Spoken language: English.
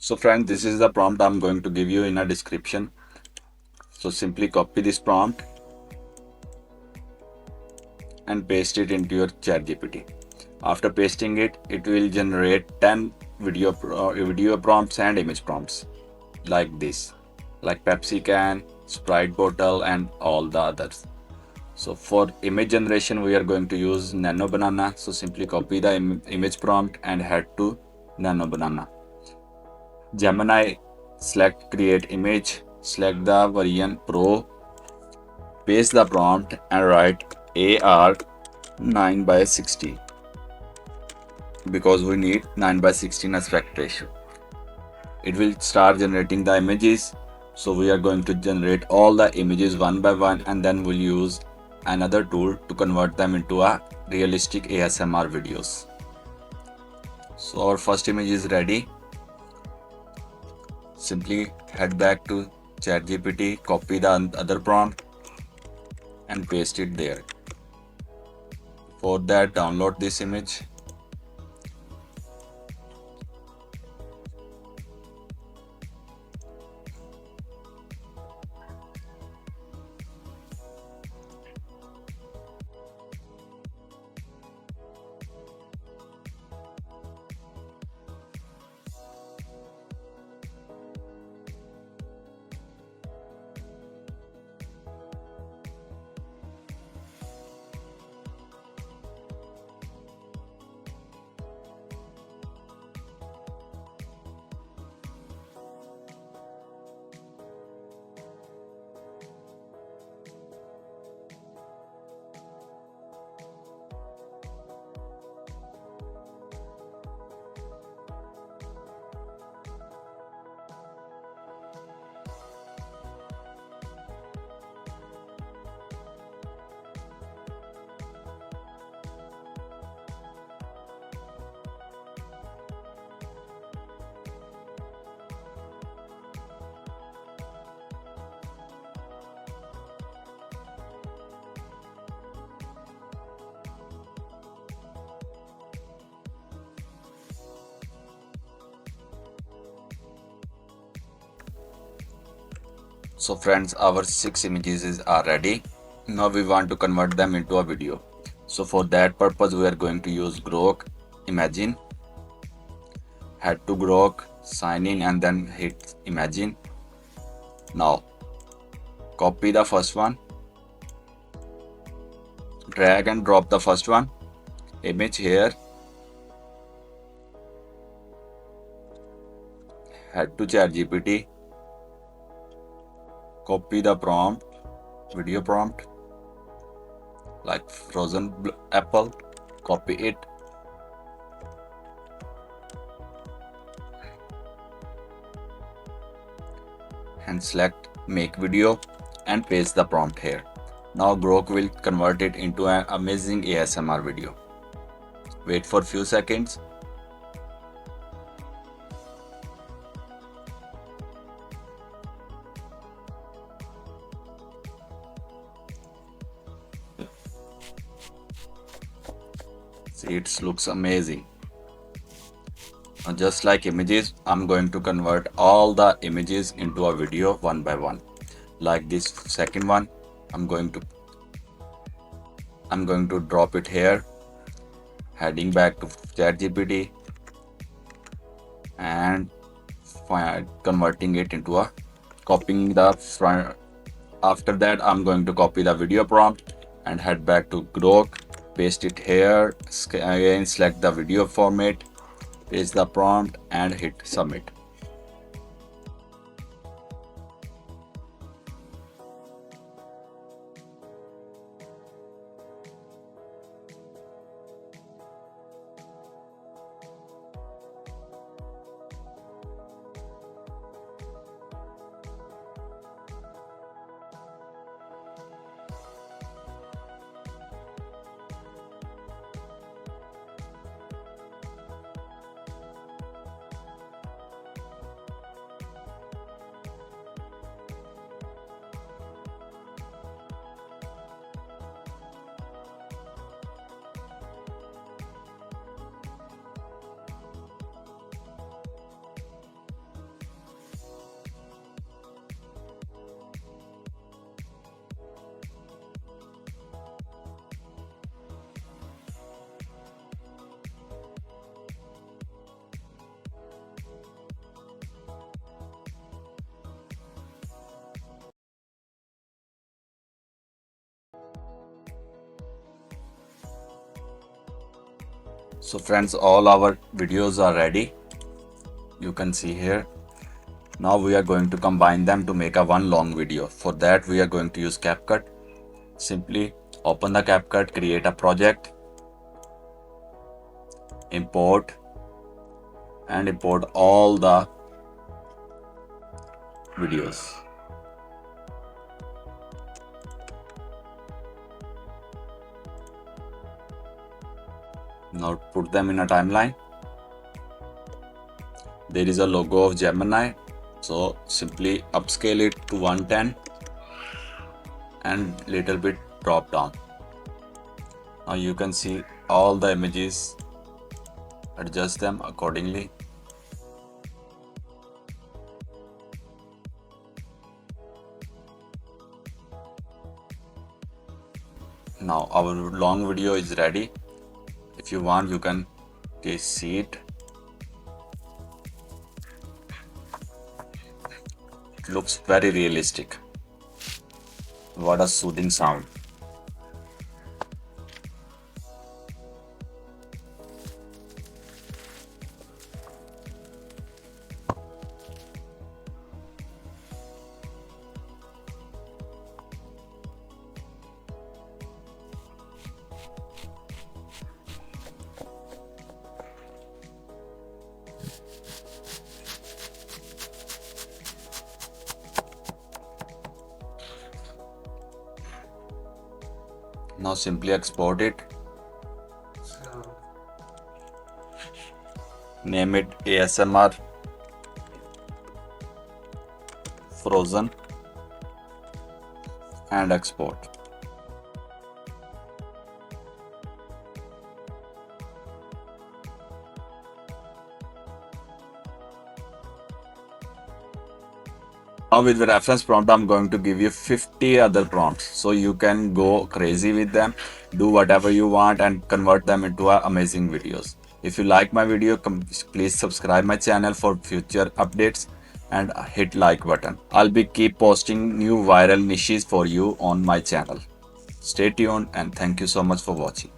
So friends, this is the prompt I'm going to give you in a description. So simply copy this prompt and paste it into your ChatGPT. After pasting it, it will generate 10 video prompts and image prompts like this, like Pepsi can, Sprite bottle, and all the others. So for image generation, we are going to use Nano Banana. So simply copy the image prompt and head to Nano Banana. Gemini, select create image, select the version Pro, paste the prompt and write AR 9 by 60 because we need 9 by 16 aspect ratio. It will start generating the images. So we are going to generate all the images one by one, and then we'll use another tool to convert them into a realistic ASMR videos. So our first image is ready. Simply head back to ChatGPT, copy the other prompt and paste it there. For that, download this image. So friends, our 6 images are ready. Now we want to convert them into a video. So for that purpose, we are going to use Grok Imagine. Head to Grok, sign in and then hit Imagine. Now copy the first one, drag and drop the first one, image here, head to ChatGPT, copy the prompt, video prompt, like frozen apple, copy it, and select make video and paste the prompt here. Now Grok will convert it into an amazing ASMR video. Wait for few seconds. See, it looks amazing. Now, just like images, I'm going to convert all the images into a video one by one. Like this second one, I'm going to drop it here, heading back to ChatGPT and converting it into a copying the front. After that, I'm going to copy the video prompt and head back to Grok, paste it here, again select the video format, paste the prompt and hit submit. So friends, all our videos are ready. You can see here. Now we are going to combine them to make a one long video. For that we are going to use CapCut. Simply open the CapCut, create a project, import, and import all the videos. Now put them in a timeline. There is a logo of Gemini, so simply upscale it to 110 and little bit drop down. Now you can see all the images, adjust them accordingly. Now our long video is ready. If you want, you can see it. It looks very realistic. What a soothing sound. Now simply export it. Name it ASMR Frozen and export. Now with the reference prompt, I'm going to give you 50 other prompts. So you can go crazy with them, do whatever you want and convert them into amazing videos. If you like my video, please subscribe my channel for future updates and hit like button. I'll be keep posting new viral niches for you on my channel. Stay tuned and thank you so much for watching.